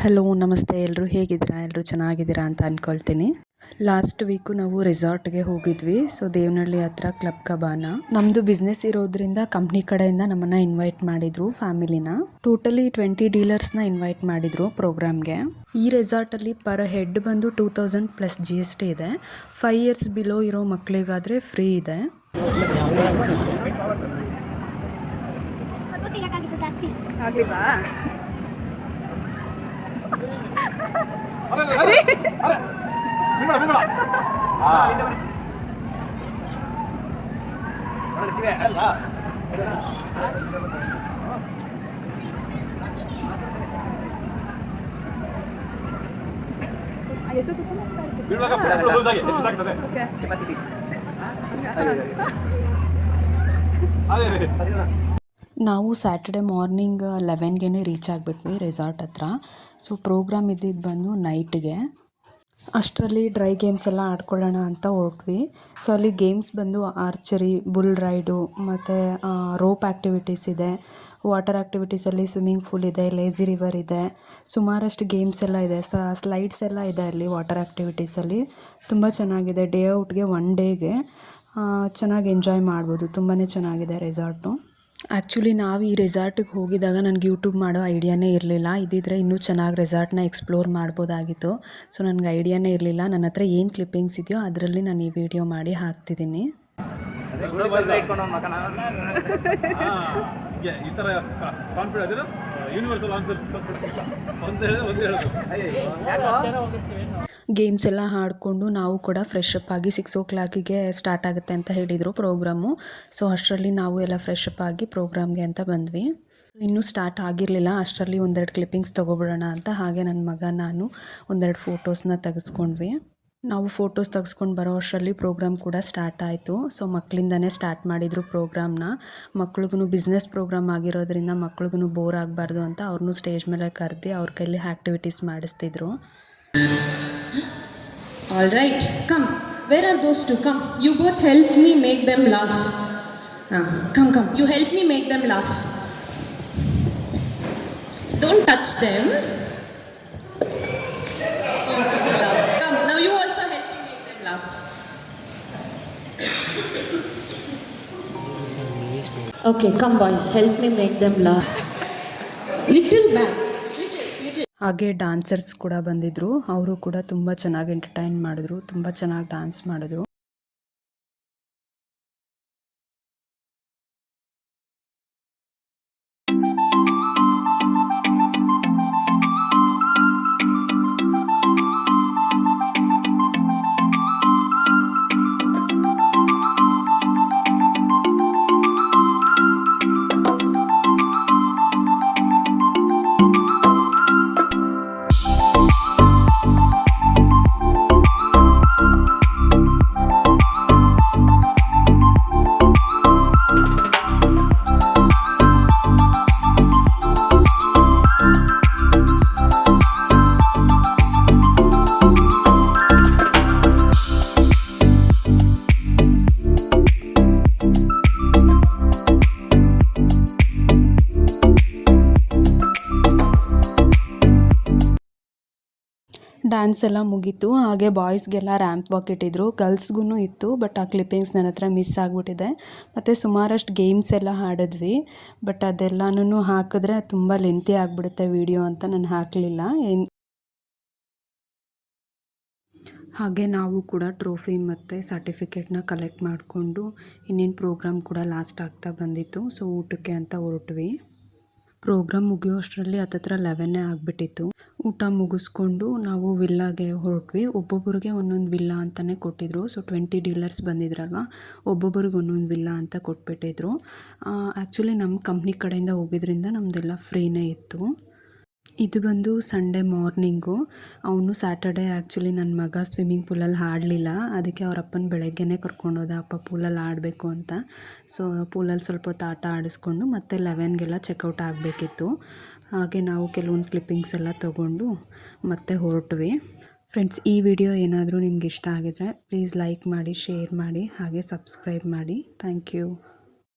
Hello ನಮಸ್ತೆ, ಎಲ್ಲರೂ ಹೇಗಿದ್ದೀರಾ? ಎಲ್ಲರೂ ಚೆನ್ನಾಗಿದ್ದೀರಾ ಅಂತ ಅಂದ್ಕೊಳ್ತೀನಿ. ಲಾಸ್ಟ್ ವೀಕು ನಾವು ರೆಸಾರ್ಟ್ಗೆ ಹೋಗಿದ್ವಿ. ಸೊ ದೇವನಹಳ್ಳಿ ಹತ್ರ ಕ್ಲಬ್ ಕಬಾನ. ನಮ್ಮದು ಬಿಸ್ನೆಸ್ ಇರೋದ್ರಿಂದ ಕಂಪ್ನಿ ಕಡೆಯಿಂದ ನಮ್ಮನ್ನು ಇನ್ವೈಟ್ ಮಾಡಿದ್ರು, ಫ್ಯಾಮಿಲಿನ. ಟೋಟಲಿ 20 ಡೀಲರ್ಸ್ನ ಇನ್ವೈಟ್ ಮಾಡಿದ್ರು ಪ್ರೋಗ್ರಾಮ್ಗೆ. ಈ ರೆಸಾರ್ಟಲ್ಲಿ ಪರ್ ಹೆಡ್ ಬಂದು 2000 ಪ್ಲಸ್ GST ಇದೆ. 5 ಇಯರ್ಸ್ ಬಿಲೋ ಇರೋ ಮಕ್ಕಳಿಗಾದರೆ ಫ್ರೀ ಇದೆ. ನಾವು ಸ್ಯಾಟರ್ಡೆ ಮಾರ್ನಿಂಗ್ 11ಗೆ ರೀಚ್ ಆಗಿಬಿಟ್ವಿ ರೆಸಾರ್ಟ್ ಹತ್ರ. ಸೊ ಪ್ರೋಗ್ರಾಮ್ ಇದ್ದಿದ್ದು ಬಂದು ನೈಟ್ಗೆ. ಅಷ್ಟರಲ್ಲಿ ಡ್ರೈ ಗೇಮ್ಸ್ ಎಲ್ಲ ಆಡ್ಕೊಳ್ಳೋಣ ಅಂತ ಹೊರಟ್ವಿ. ಸೊ ಅಲ್ಲಿ ಗೇಮ್ಸ್ ಬಂದು ಆರ್ಚರಿ, ಬುಲ್ ರೈಡು ಮತ್ತು ರೋಪ್ ಆ್ಯಕ್ಟಿವಿಟೀಸ್ ಇದೆ. ವಾಟರ್ ಆ್ಯಕ್ಟಿವಿಟೀಸಲ್ಲಿ ಸ್ವಿಮ್ಮಿಂಗ್ ಪೂಲ್ ಇದೆ, ಲೇಝಿ ರಿವರ್ ಇದೆ, ಸುಮಾರಷ್ಟು ಗೇಮ್ಸ್ ಎಲ್ಲ ಇದೆ, ಸ್ಲೈಡ್ಸ್ ಎಲ್ಲ ಇದೆ ಅಲ್ಲಿ ವಾಟರ್ ಆ್ಯಕ್ಟಿವಿಟೀಸಲ್ಲಿ. ತುಂಬ ಚೆನ್ನಾಗಿದೆ. ಡೇ ಔಟ್ಗೆ 1 ಡೇಗೆ ಚೆನ್ನಾಗಿ ಎಂಜಾಯ್ ಮಾಡ್ಬೋದು. ತುಂಬಾ ಚೆನ್ನಾಗಿದೆ ರೆಸಾರ್ಟು. ಆ್ಯಕ್ಚುಲಿ ನಾವು ಈ ರೆಸಾರ್ಟಿಗೆ ಹೋಗಿದಾಗ ನನಗೆ ಯೂಟ್ಯೂಬ್ ಮಾಡೋ ಐಡಿಯಾನೇ ಇರಲಿಲ್ಲ. ಇದ್ದಿದ್ರೆ ಇನ್ನೂ ಚೆನ್ನಾಗಿ ರೆಸಾರ್ಟ್ನ ಎಕ್ಸ್ಪ್ಲೋರ್ ಮಾಡ್ಬೋದಾಗಿತ್ತು. ಸೊ ನನಗೆ ಐಡಿಯಾನೇ ಇರಲಿಲ್ಲ. ನನ್ನ ಹತ್ರ ಏನು ಕ್ಲಿಪ್ಪಿಂಗ್ಸ್ ಇದೆಯೋ ಅದರಲ್ಲಿ ನಾನು ಈ ವಿಡಿಯೋ ಮಾಡಿ ಹಾಕ್ತಿದ್ದೀನಿ. ಗೇಮ್ಸ್ ಎಲ್ಲ ಆಡಿಕೊಂಡು ನಾವು ಕೂಡ ಫ್ರೆಶ್ ಅಪ್ ಆಗಿ 6 o'clockಗೆ ಸ್ಟಾರ್ಟ್ ಆಗುತ್ತೆ ಅಂತ ಹೇಳಿದರು ಪ್ರೋಗ್ರಾಮು. ಸೊ ಅಷ್ಟರಲ್ಲಿ ನಾವು ಎಲ್ಲ ಫ್ರೆಶ್ ಅಪ್ ಆಗಿ ಪ್ರೋಗ್ರಾಮ್ಗೆ ಅಂತ ಬಂದ್ವಿ. ಇನ್ನೂ ಸ್ಟಾರ್ಟ್ ಆಗಿರಲಿಲ್ಲ. ಅಷ್ಟರಲ್ಲಿ ಒಂದೆರಡು ಕ್ಲಿಪ್ಪಿಂಗ್ಸ್ ತೊಗೊಬಿಡೋಣ ಅಂತ ಹಾಗೆ ನನ್ನ ಮಗ ನಾನು ಒಂದೆರಡು ಫೋಟೋಸ್ನ ತೆಗೆಸ್ಕೊಂಡ್ವಿ. ನಾವು ಫೋಟೋಸ್ ತೆಗೆಸ್ಕೊಂಡು ಬರೋ ಅಷ್ಟರಲ್ಲಿ ಪ್ರೋಗ್ರಾಮ್ ಕೂಡ ಸ್ಟಾರ್ಟ್ ಆಯಿತು. ಸೊ ಮಕ್ಕಳಿಂದನೇ ಸ್ಟಾರ್ಟ್ ಮಾಡಿದರು ಪ್ರೋಗ್ರಾಮ್ನ. ಮಕ್ಳಿಗೂ ಬಿಸ್ನೆಸ್ ಪ್ರೋಗ್ರಾಮ್ ಆಗಿರೋದ್ರಿಂದ ಮಕ್ಳಿಗೂ ಬೋರ್ ಆಗಬಾರ್ದು ಅಂತ ಅವ್ರನ್ನೂ ಸ್ಟೇಜ್ ಮೇಲೆ ಕರೆದು ಅವ್ರ ಕೈಲಿ activities ಮಾಡಿಸ್ತಿದ್ರು. All right, come. Where are those two? Come. You both help me make them laugh. Come. You help me make them laugh. Don't touch them. Okay, they laugh. Come. Now you also help me make them laugh. Okay, come boys. Help me make them laugh. Little back. ಹಾಗೆ dancers ಕೂಡ ಬಂದಿದ್ದರು. ಅವರು ಕೂಡ ತುಂಬ ಚೆನ್ನಾಗಿ entertain ಮಾಡಿದ್ರು, ತುಂಬ ಚೆನ್ನಾಗಿ ಡ್ಯಾನ್ಸ್ ಮಾಡಿದ್ರು. ಡ್ಯಾನ್ಸ್ ಎಲ್ಲ ಮುಗೀತು. ಹಾಗೆ ಬಾಯ್ಸ್ಗೆಲ್ಲ ರ್ಯಾಂಪ್ ವಾಕ್ ಇಟ್ಟಿದ್ರು, ಗರ್ಲ್ಸ್ಗೂ ಇತ್ತು. ಬಟ್ ಆ ಕ್ಲಿಪ್ಪಿಂಗ್ಸ್ ನನ್ನ ಹತ್ರ ಮಿಸ್ ಆಗಿಬಿಟ್ಟಿದೆ. ಮತ್ತು ಸುಮಾರಷ್ಟು ಗೇಮ್ಸ್ ಎಲ್ಲ ಆಡಿದ್ವಿ. ಬಟ್ ಅದೆಲ್ಲನೂ ಹಾಕಿದ್ರೆ ತುಂಬ ಲೆಂತಿ ಆಗಿಬಿಡುತ್ತೆ ವಿಡಿಯೋ ಅಂತ ನಾನು ಹಾಕಲಿಲ್ಲ. ಹಾಗೆ ನಾವು ಕೂಡ ಟ್ರೋಫಿ ಮತ್ತು ಸರ್ಟಿಫಿಕೇಟ್ನ ಕಲೆಕ್ಟ್ ಮಾಡಿಕೊಂಡು ಇನ್ನೇನು ಪ್ರೋಗ್ರಾಮ್ ಕೂಡ ಲಾಸ್ಟ್ ಆಗ್ತಾ ಬಂದಿತ್ತು. ಸೊ ಊಟಕ್ಕೆ ಅಂತ ಹೊರಟ್ವಿ. ಪ್ರೋಗ್ರಾಮ್ ಮುಗಿಯೋ ಅಷ್ಟರಲ್ಲಿ ಹತ್ತತ್ರ 11 ಆಗಿಬಿಟ್ಟಿತ್ತು. ಊಟ ಮುಗಿಸ್ಕೊಂಡು ನಾವು ವಿಲ್ಲಾಗೆ ಹೊರಟ್ವಿ. ಒಬ್ಬೊಬ್ಬರಿಗೆ ಒಂದೊಂದು ವಿಲ್ಲಾ ಅಂತಲೇ ಕೊಟ್ಟಿದ್ರು. ಸೊ 20 ಡೀಲರ್ಸ್ ಬಂದಿದ್ರಲ್ವ, ಒಬ್ಬೊಬ್ಬರಿಗೆ ಒಂದೊಂದು ವಿಲ್ಲಾ ಅಂತ ಕೊಟ್ಬಿಟ್ಟಿದ್ರು. ಆ್ಯಕ್ಚುಲಿ ನಮ್ಮ ಕಂಪ್ನಿ ಕಡೆಯಿಂದ ಹೋಗಿದ್ರಿಂದ ನಮ್ಮದೆಲ್ಲ ಫ್ರೀನೇ ಇತ್ತು. ಇದು ಬಂದು ಸಂಡೇ ಮಾರ್ನಿಂಗು. ಅವನು ಸ್ಯಾಟರ್ಡೇ ಆ್ಯಕ್ಚುಲಿ ನನ್ನ ಮಗ ಸ್ವಿಮ್ಮಿಂಗ್ ಪೂಲಲ್ಲಿ ಆಡಲಿಲ್ಲ. ಅದಕ್ಕೆ ಅವ್ರ ಅಪ್ಪನ ಬೆಳಗ್ಗೆನೇ ಕರ್ಕೊಂಡೋದ, ಅಪ್ಪ ಪೂಲಲ್ಲಿ ಆಡಬೇಕು ಅಂತ. ಸೊ ಪೂಲಲ್ಲಿ ಸ್ವಲ್ಪ ಹೊತ್ತು ಆಟ ಆಡಿಸ್ಕೊಂಡು ಮತ್ತೆ 11ಗೆಲ್ಲ ಚೆಕ್ಔಟ್ ಆಗಬೇಕಿತ್ತು. ಹಾಗೆ ನಾವು ಕೆಲವೊಂದು ಕ್ಲಿಪ್ಪಿಂಗ್ಸ್ ಎಲ್ಲ ತೊಗೊಂಡು ಮತ್ತೆ ಹೊರಟ್ವಿ. ಫ್ರೆಂಡ್ಸ್, ಈ ವಿಡಿಯೋ ಏನಾದರೂ ನಿಮ್ಗೆ ಇಷ್ಟ ಆಗಿದ್ರೆ ಪ್ಲೀಸ್ ಲೈಕ್ ಮಾಡಿ, ಶೇರ್ ಮಾಡಿ, ಹಾಗೆ ಸಬ್ಸ್ಕ್ರೈಬ್ ಮಾಡಿ. Thank you.